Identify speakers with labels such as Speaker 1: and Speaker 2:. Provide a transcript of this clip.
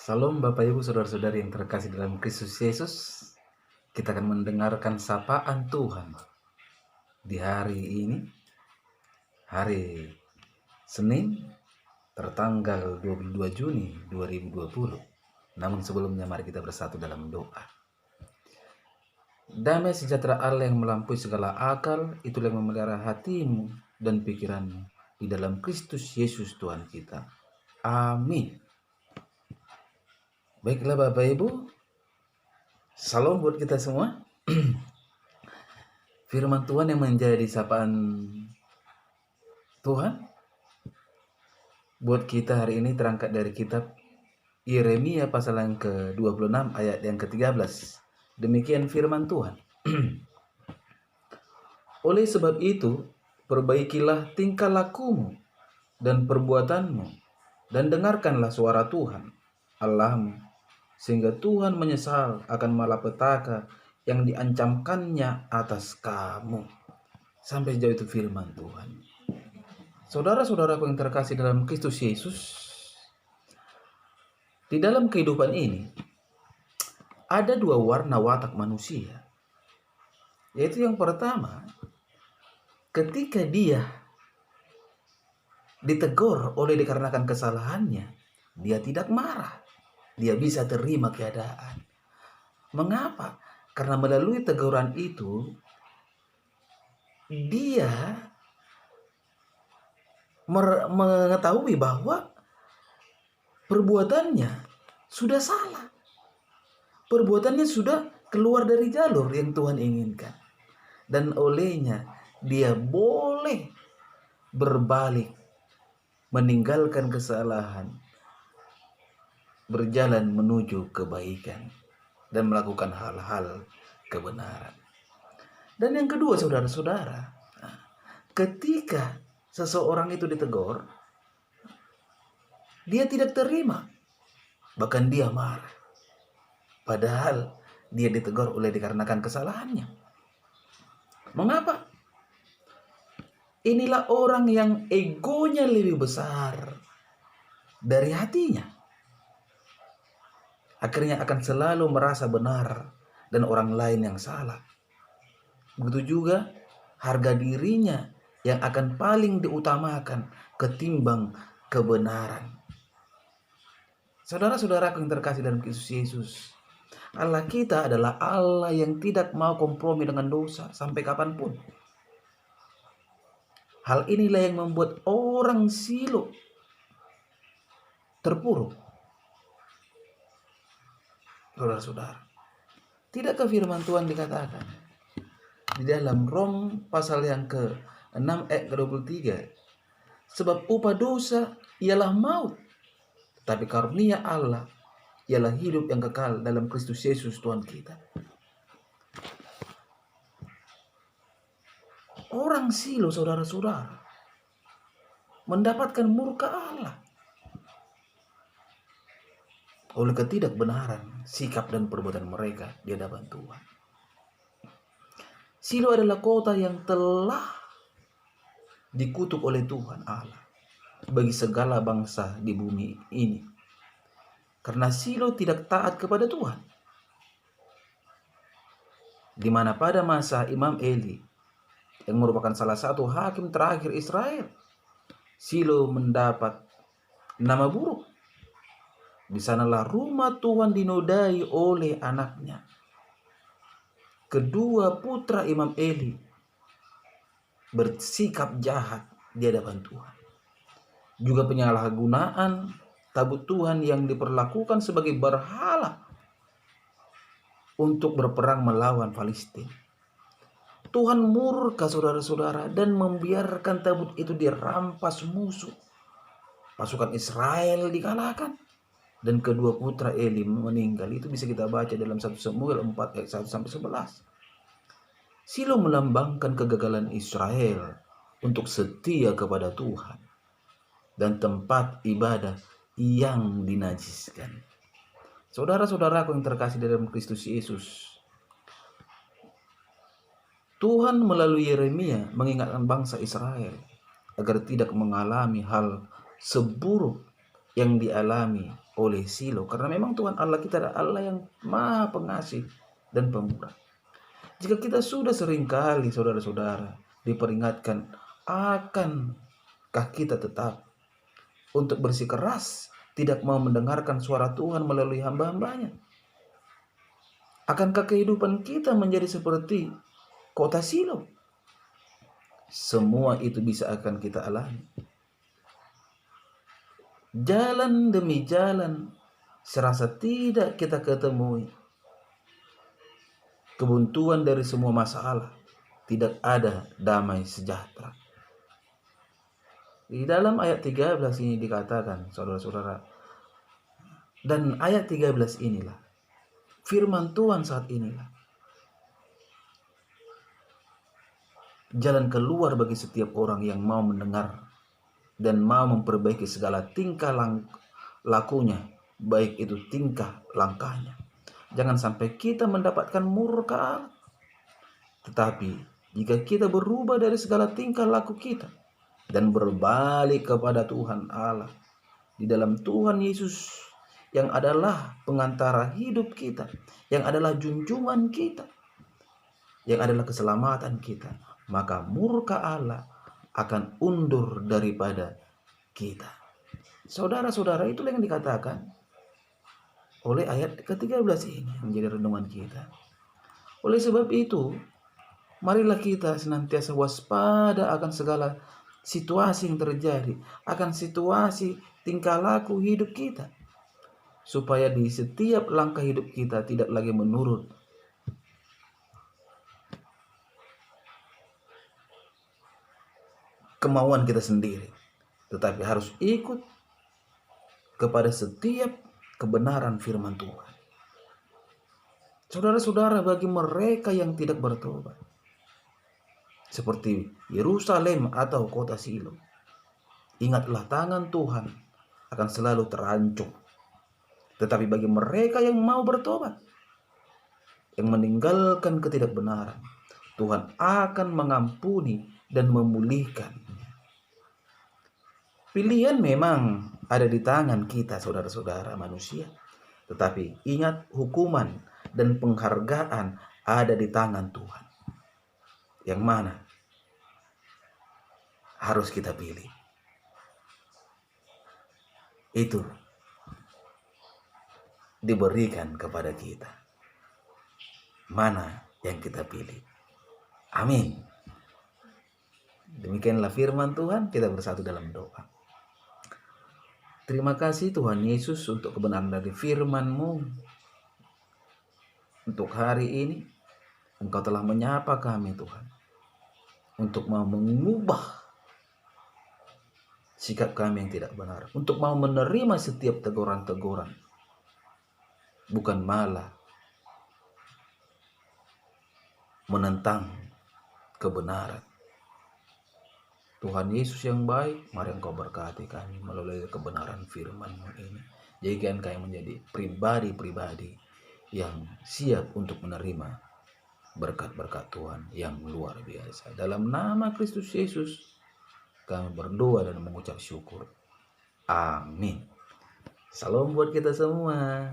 Speaker 1: Salam Bapak Ibu Saudara-saudari yang terkasih dalam Kristus Yesus. Kita akan mendengarkan sapaan Tuhan di hari ini, hari Senin, tertanggal 22 Juni 2020. Namun sebelumnya mari kita bersatu dalam doa. Damai sejahtera Allah yang melampaui segala akal, itulah yang memelihara hatimu dan pikiranmu di dalam Kristus Yesus Tuhan kita. Amin. Baiklah Bapak Ibu, salam buat kita semua. Firman Tuhan yang menjadi sapaan Tuhan buat kita hari ini terangkat dari kitab Yeremia pasal yang ke-26 ayat yang ke-13. Demikian firman Tuhan. Oleh sebab itu, perbaikilah tingkah lakumu dan perbuatanmu, dan dengarkanlah suara Tuhan Allahmu, sehingga Tuhan menyesal akan malapetaka yang diancamkannya atas kamu. Sampai sejauh itu firman Tuhan. Saudara-saudaraku yang terkasih dalam Kristus Yesus, di dalam kehidupan ini ada dua warna watak manusia. Yaitu yang pertama, ketika dia ditegur oleh dikarenakan kesalahannya, dia tidak marah. Dia bisa terima keadaan. Mengapa? Karena melalui teguran itu, dia mengetahui bahwa perbuatannya sudah salah. Perbuatannya sudah keluar dari jalur yang Tuhan inginkan. Dan olehnya dia boleh berbalik, meninggalkan kesalahan, berjalan menuju kebaikan, dan melakukan hal-hal kebenaran. Dan yang kedua, saudara-saudara, ketika seseorang itu ditegur, dia tidak terima, bahkan dia marah. Padahal dia ditegur oleh dikarenakan kesalahannya. Mengapa? Inilah orang yang egonya lebih besar dari hatinya. Akhirnya akan selalu merasa benar dan orang lain yang salah. Begitu juga harga dirinya yang akan paling diutamakan ketimbang kebenaran. Saudara-saudaraku yang terkasih dalam Kristus Yesus, Allah kita adalah Allah yang tidak mau kompromi dengan dosa sampai kapanpun. Hal inilah yang membuat orang Silo terpuruk. Saudara-saudara, tidakkah firman Tuhan dikatakan di dalam Rom pasal yang ke-6 ayat ke-23, sebab upah dosa ialah maut, tapi karunia Allah ialah hidup yang kekal dalam Kristus Yesus Tuhan kita. Orang Silo, saudara-saudara, mendapatkan murka Allah oleh ketidakbenaran sikap dan perbuatan mereka di hadapan Tuhan. Silo adalah kota yang telah dikutuk oleh Tuhan Allah bagi segala bangsa di bumi ini, karena Silo tidak taat kepada Tuhan. Di mana pada masa Imam Eli, yang merupakan salah satu hakim terakhir Israel, Silo mendapat nama buruk. Di sanalah rumah Tuhan dinodai oleh anaknya. Kedua putra Imam Eli bersikap jahat di hadapan Tuhan. Juga penyalahgunaan tabut Tuhan yang diperlakukan sebagai berhala untuk berperang melawan Palestina. Tuhan murka, saudara-saudara, dan membiarkan tabut itu dirampas musuh. Pasukan Israel dikalahkan dan kedua putra Eli meninggal. Itu bisa kita baca dalam 1 Samuel 4 ayat 1 sampai 11. Silo melambangkan kegagalan Israel untuk setia kepada Tuhan dan tempat ibadah yang dinajiskan. Saudara-saudaraku yang terkasih dalam Kristus Yesus, Tuhan melalui Yeremia mengingatkan bangsa Israel agar tidak mengalami hal seburuk yang dialami oleh Silo. Karena memang Tuhan Allah kita adalah Allah yang maha pengasih dan pemurah. Jika kita sudah seringkali saudara-saudara diperingatkan, akankah kita tetap untuk bersikeras tidak mau mendengarkan suara Tuhan melalui hamba-hambanya? Akankah kehidupan kita menjadi seperti kota Silo? Semua itu bisa akan kita alami. Jalan demi jalan serasa tidak kita ketemui. Kebuntuan dari semua masalah, tidak ada damai sejahtera. Di dalam ayat 13 ini dikatakan, saudara-saudara, dan ayat 13 inilah firman Tuhan saat inilah jalan keluar bagi setiap orang yang mau mendengar dan mau memperbaiki segala tingkah lakunya, baik itu tingkah langkahnya. Jangan sampai kita mendapatkan murka Allah. Tetapi jika kita berubah dari segala tingkah laku kita dan berbalik kepada Tuhan Allah, di dalam Tuhan Yesus yang adalah pengantara hidup kita, yang adalah junjungan kita, yang adalah keselamatan kita, maka murka Allah akan undur daripada kita. Saudara-saudara, itulah yang dikatakan oleh ayat ke-13 ini menjadi renungan kita. Oleh sebab itu, marilah kita senantiasa waspada akan segala situasi yang terjadi, akan situasi tingkah laku hidup kita, supaya di setiap langkah hidup kita tidak lagi menurut kemauan kita sendiri, tetapi harus ikut kepada setiap kebenaran firman Tuhan. Saudara-saudara, bagi mereka yang tidak bertobat, seperti Yerusalem atau kota Silo, ingatlah tangan Tuhan akan selalu terancung. Tetapi bagi mereka yang mau bertobat, yang meninggalkan ketidakbenaran, Tuhan akan mengampuni dan memulihkan. Pilihan memang ada di tangan kita, saudara-saudara manusia. Tetapi ingat, hukuman dan penghargaan ada di tangan Tuhan. Yang mana harus kita pilih? Itu diberikan kepada kita. Mana yang kita pilih? Amin. Demikianlah firman Tuhan. Kita bersatu dalam doa. Terima kasih Tuhan Yesus untuk kebenaran dari firman-Mu. Untuk hari ini, Engkau telah menyapa kami Tuhan, untuk mau mengubah sikap kami yang tidak benar, untuk mau menerima setiap teguran-teguran, bukan malah menentang kebenaran. Tuhan Yesus yang baik, mari Engkau berkati kami melalui kebenaran firman-Mu ini. Jadikan kami menjadi pribadi-pribadi yang siap untuk menerima berkat-berkat Tuhan yang luar biasa. Dalam nama Kristus Yesus, kami berdoa dan mengucap syukur. Amin. Salam buat kita semua.